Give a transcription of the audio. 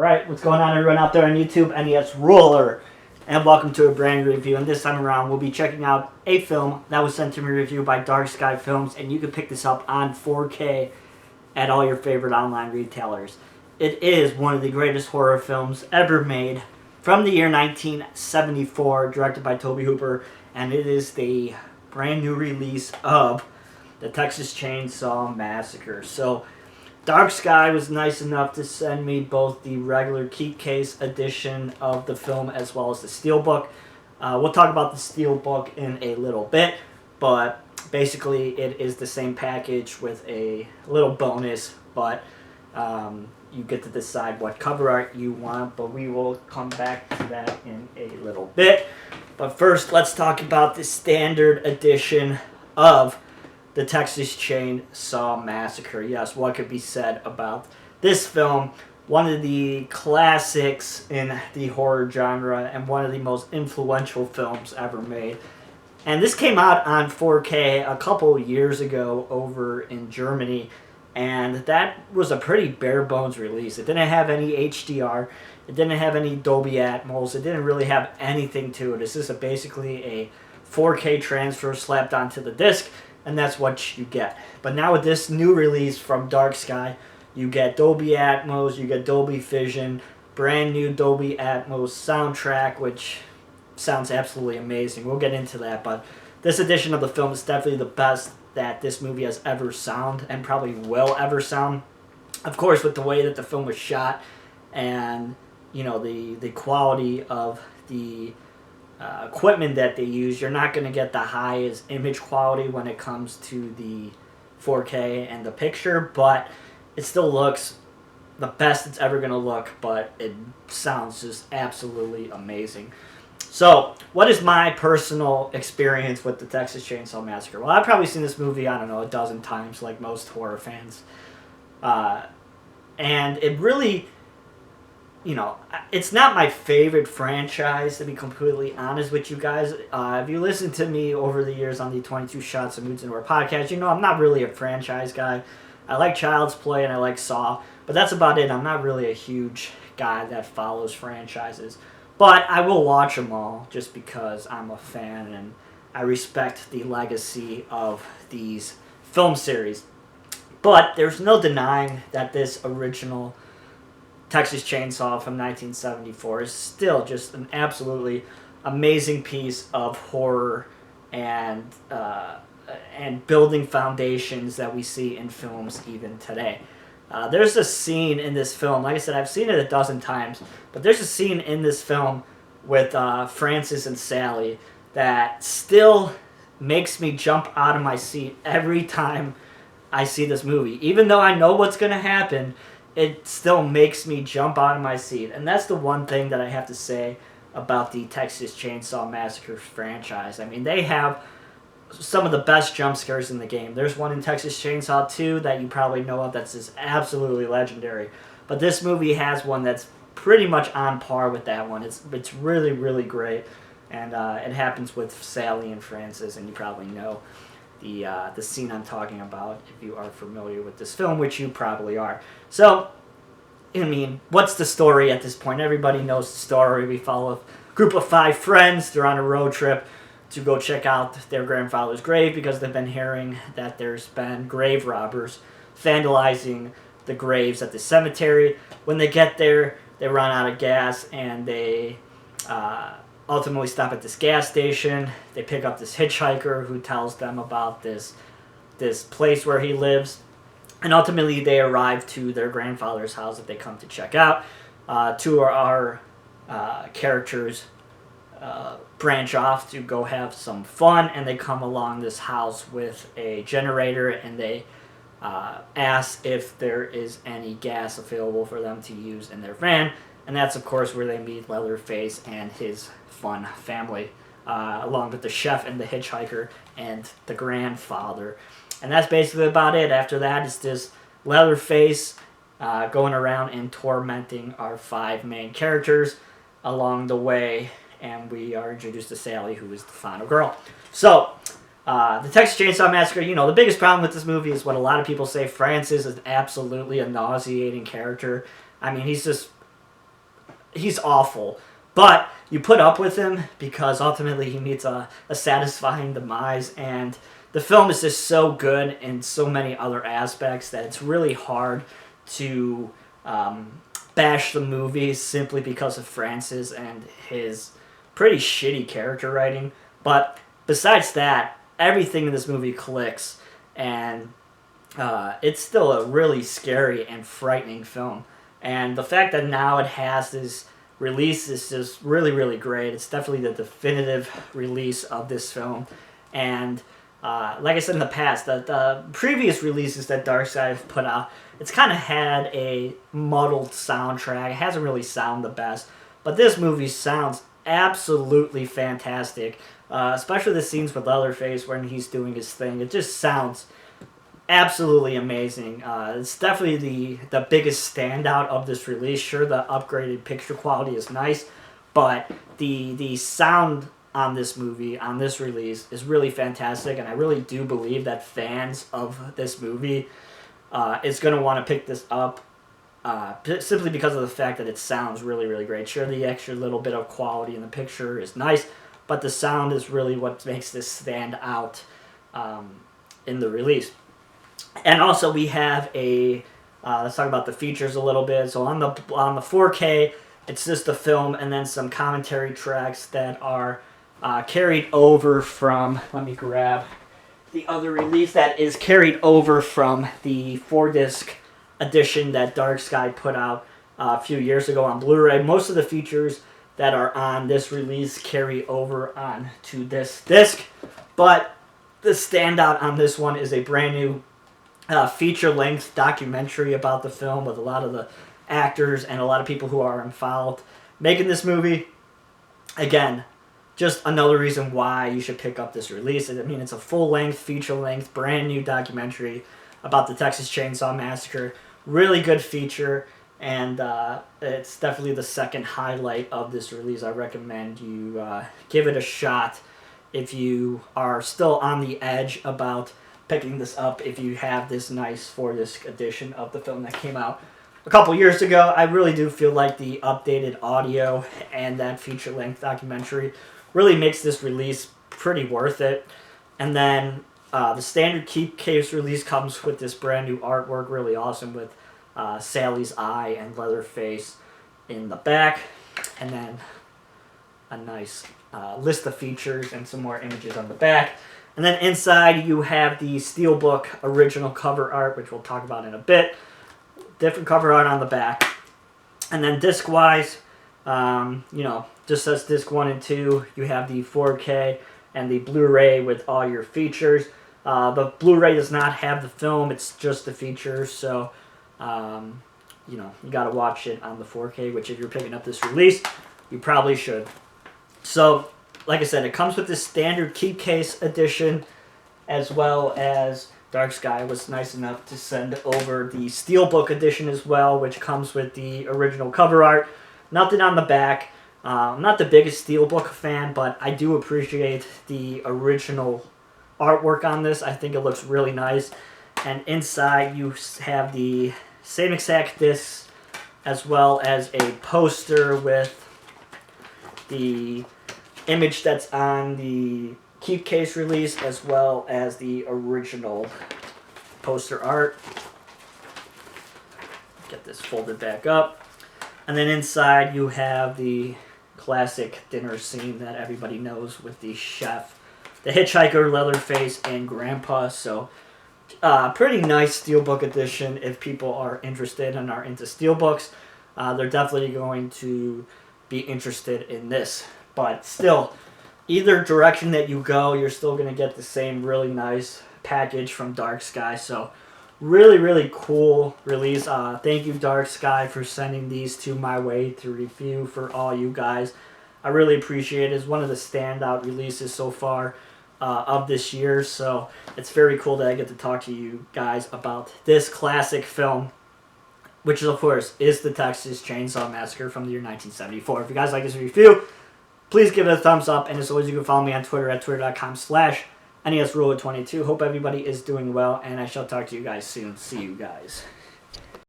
Alright, what's going on everyone out there on YouTube? NES Ruler, and welcome to a brand new review. And this time around we'll be checking out a film that was sent to me review by Dark Sky Films, and you can pick this up on 4K at all your favorite online retailers. It is one of the greatest horror films ever made, from the year 1974, directed by Tobe Hooper, and it is the brand new release of the Texas Chainsaw Massacre. So Dark Sky was nice enough to send me both the regular keep case edition of the film as well as the steelbook. We'll talk about the steelbook in a little bit, but basically it is the same package with a little bonus, but you get to decide what cover art you want, but we will come back to that in a little bit. But first, let's talk about the standard edition of the Texas Chainsaw Massacre. Yes, what could be said about this film? One of the classics in the horror genre and one of the most influential films ever made. And this came out on 4K a couple years ago over in Germany, and that was a pretty bare bones release. It didn't have any HDR, it didn't have any Dolby Atmos, it didn't really have anything to it. It's just basically a 4K transfer slapped onto the disc, and that's what you get. But now with this new release from Dark Sky, you get Dolby Atmos, you get Dolby Vision, brand new Dolby Atmos soundtrack, which sounds absolutely amazing. We'll get into that, but this edition of the film is definitely the best that this movie has ever sound, and probably will ever sound. Of course, with the way that the film was shot, and you know, the quality of the equipment that they use, you're not going to get the highest image quality when it comes to the 4K and the picture, but it still looks the best it's ever going to look, but it sounds just absolutely amazing. So, what is my personal experience with the Texas Chainsaw Massacre? Well, I've probably seen this movie, I don't know, a dozen times, like most horror fans. And it really, you know, it's not my favorite franchise, to be completely honest with you guys. If you listen to me over the years on the 22 Shots of Moods and Horror podcast, you know I'm not really a franchise guy. I like Child's Play and I like Saw, but that's about it. I'm not really a huge guy that follows franchises. But I will watch them all just because I'm a fan and I respect the legacy of these film series. But there's no denying that this original Texas Chainsaw from 1974 is still just an absolutely amazing piece of horror and building foundations that we see in films even today. There's a scene in this film, like I said, I've seen it a dozen times, but there's a scene in this film with Francis and Sally that still makes me jump out of my seat every time I see this movie. Even though I know what's going to happen, it still makes me jump out of my seat. And that's the one thing that I have to say about the Texas Chainsaw Massacre franchise. I mean, they have some of the best jump scares in the game. There's one in Texas Chainsaw 2 that you probably know of that's just absolutely legendary. But this movie has one that's pretty much on par with that one. It's really, really great. And it happens with Sally and Francis, and you probably know the scene I'm talking about if you are familiar with this film, which you probably are. So, I mean, what's the story at this point? Everybody knows the story. We follow a group of 5 friends. They're on a road trip to go check out their grandfather's grave because they've been hearing that there's been grave robbers vandalizing the graves at the cemetery. When they get there, they run out of gas and they ultimately stop at this gas station. They pick up this hitchhiker who tells them about this place where he lives. And ultimately they arrive to their grandfather's house that they come to check out. Two of our characters branch off to go have some fun, and they come along this house with a generator, and they ask if there is any gas available for them to use in their van. And that's, of course, where they meet Leatherface and his fun family, along with the chef and the hitchhiker and the grandfather. And that's basically about it. After that, it's just Leatherface going around and tormenting our 5 main characters along the way. And we are introduced to Sally, who is the final girl. So, the Texas Chainsaw Massacre, you know, the biggest problem with this movie is what a lot of people say. Francis is absolutely a nauseating character. I mean, he's just he's awful. But you put up with him because ultimately he meets a satisfying demise, and the film is just so good in so many other aspects that it's really hard to bash the movie simply because of Francis and his pretty shitty character writing. But besides that, everything in this movie clicks, and it's still a really scary and frightening film. And the fact that now it has this release is just really, really great. It's definitely the definitive release of this film. And like I said in the past, the previous releases that Darksky have put out, it's kind of had a muddled soundtrack. It hasn't really sounded the best. But this movie sounds absolutely fantastic, especially the scenes with Leatherface when he's doing his thing. It just sounds absolutely amazing. It's definitely the biggest standout of this release. Sure, the upgraded picture quality is nice, but the sound on this movie, on this release, is really fantastic, and I really do believe that fans of this movie is going to want to pick this up simply because of the fact that it sounds really, really great. Sure, the extra little bit of quality in the picture is nice, but the sound is really what makes this stand out in the release. And also we have let's talk about the features a little bit. So on the 4K, it's just the film and then some commentary tracks that are carried over from, let me grab the other release that is carried over from the 4-disc edition that Darksky put out a few years ago on Blu-ray. Most of the features that are on this release carry over on to this disc, but the standout on this one is a brand new feature-length documentary about the film with a lot of the actors and a lot of people who are involved making this movie. Again, just another reason why you should pick up this release. I mean, it's a full-length, feature-length, brand new documentary about the Texas Chainsaw Massacre. Really good feature, and it's definitely the second highlight of this release. I recommend you give it a shot if you are still on the edge about picking this up, if you have this nice 4-disc edition of the film that came out a couple years ago. I really do feel like the updated audio and that feature-length documentary really makes this release pretty worth it. And then the standard keep case release comes with this brand new artwork, really awesome, with Sally's eye and Leatherface in the back, and then a nice list of features and some more images on the back. And then inside you have the Steelbook original cover art, which we'll talk about in a bit. Different cover art on the back. And then disc-wise, just as disc 1 and 2, you have the 4K and the Blu-ray with all your features. The Blu-ray does not have the film, it's just the features, so you got to watch it on the 4K, which if you're picking up this release, you probably should. So, like I said, it comes with this standard keep case edition, as well as Darksky was nice enough to send over the Steelbook edition as well, which comes with the original cover art. Nothing on the back. I'm not the biggest Steelbook fan, but I do appreciate the original artwork on this. I think it looks really nice. And inside you have the same exact discs, as well as a poster with the image that's on the keep case release, as well as the original poster art. Get this folded back up. And then inside you have the classic dinner scene that everybody knows with the chef, the hitchhiker, Leatherface, and Grandpa. So pretty nice Steelbook edition if people are interested and are into Steelbooks. They're definitely going to be interested in this. But still, either direction that you go, you're still going to get the same really nice package from Darksky. So really, really cool release. Thank you, Darksky, for sending these to my way to review for all you guys. I really appreciate it. It's one of the standout releases so far of this year. So it's very cool that I get to talk to you guys about this classic film, which of course is the Texas Chainsaw Massacre from the year 1974. If you guys like this review, please give it a thumbs up. And as always, you can follow me on Twitter at twitter.com/NESRuler22. Hope everybody is doing well, and I shall talk to you guys soon. See you guys.